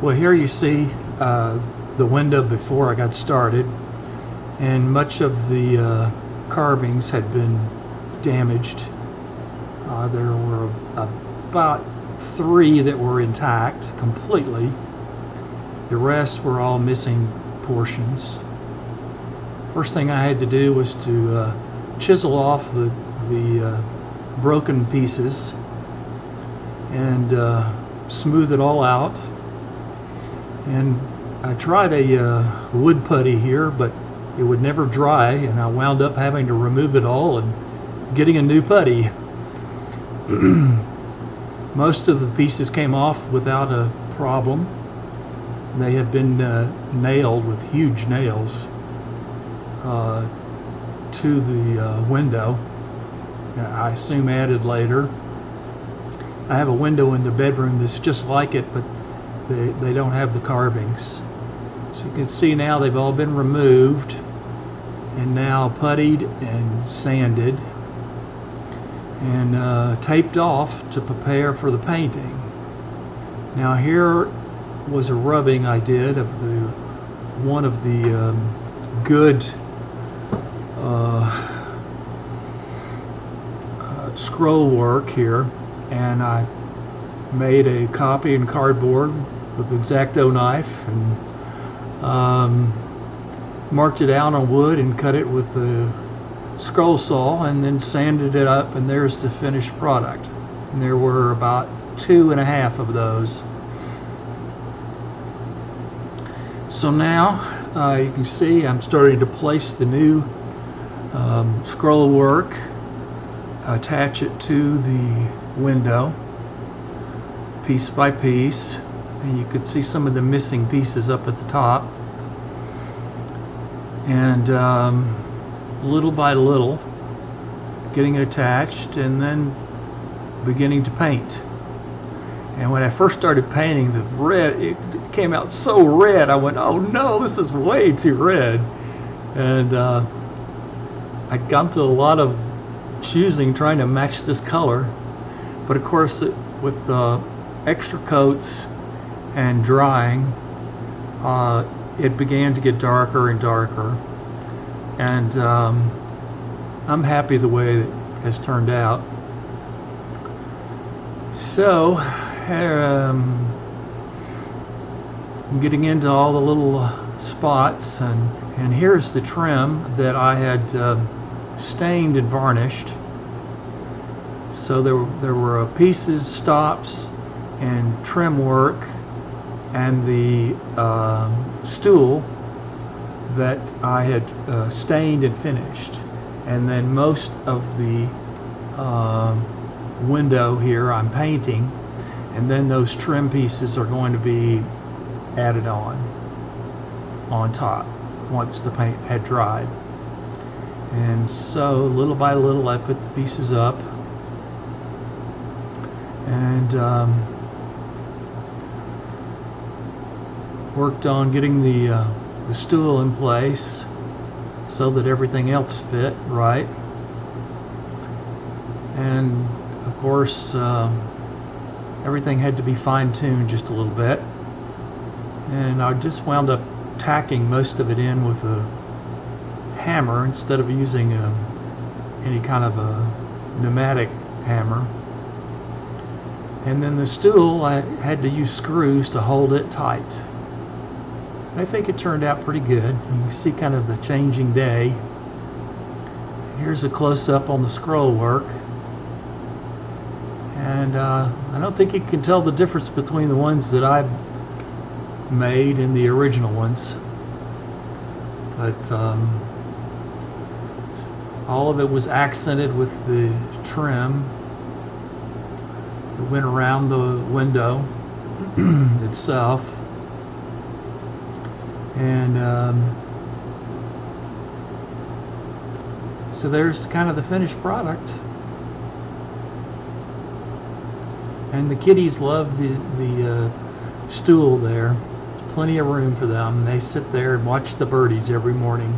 Well, here you see the window before I got started, and much of the carvings had been damaged. There were about 3 that were intact completely. The rest were all missing portions. First thing I had to do was to chisel off the broken pieces and smooth it all out. And I tried a wood putty here, but it would never dry, and I wound up having to remove it all and getting a new putty. Most of the pieces came off without a problem. They had been nailed with huge nails to the window. I assume added later. I have a window in the bedroom that's just like it, but they don't have the carvings. So you can see now they've all been removed and now puttied and sanded and taped off to prepare for the painting. Now here was a rubbing I did of one of the good scroll work here, and I made a copy in cardboard with the X-Acto knife and marked it out on wood and cut it with the scroll saw and then sanded it up, and there's the finished product. And there were about 2.5 of those. So now you can see I'm starting to place the new scroll work, attach it to the window piece by piece, and you could see some of the missing pieces up at the top, and little by little getting it attached and then beginning to paint. And when I first started painting, the red, it came out so red, I went, oh no, this is way too red. And I'd gone through a lot of choosing, trying to match this color. But of course, with extra coats and drying, it began to get darker and darker. And I'm happy the way it has turned out. So, I'm getting into all the little spots, and here's the trim that I had stained and varnished. So there were pieces, stops, and trim work, and the stool that I had stained and finished. And then most of the window here I'm painting, and then those trim pieces are going to be added on top once the paint had dried. And so little by little I put the pieces up, and worked on getting the stool in place so that everything else fit right. And of course everything had to be fine-tuned just a little bit, and I just wound up tacking most of it in with a hammer instead of using any kind of a pneumatic hammer. And then the stool, I had to use screws to hold it tight. I think it turned out pretty good. You can see kind of the changing day. Here's a close-up on the scroll work. And I don't think you can tell the difference between the ones that I've made and the original ones. But all of it was accented with the trim that went around the window itself. And so there's kind of the finished product. And the kitties love the stool there. There's plenty of room for them. They sit there and watch the birdies every morning.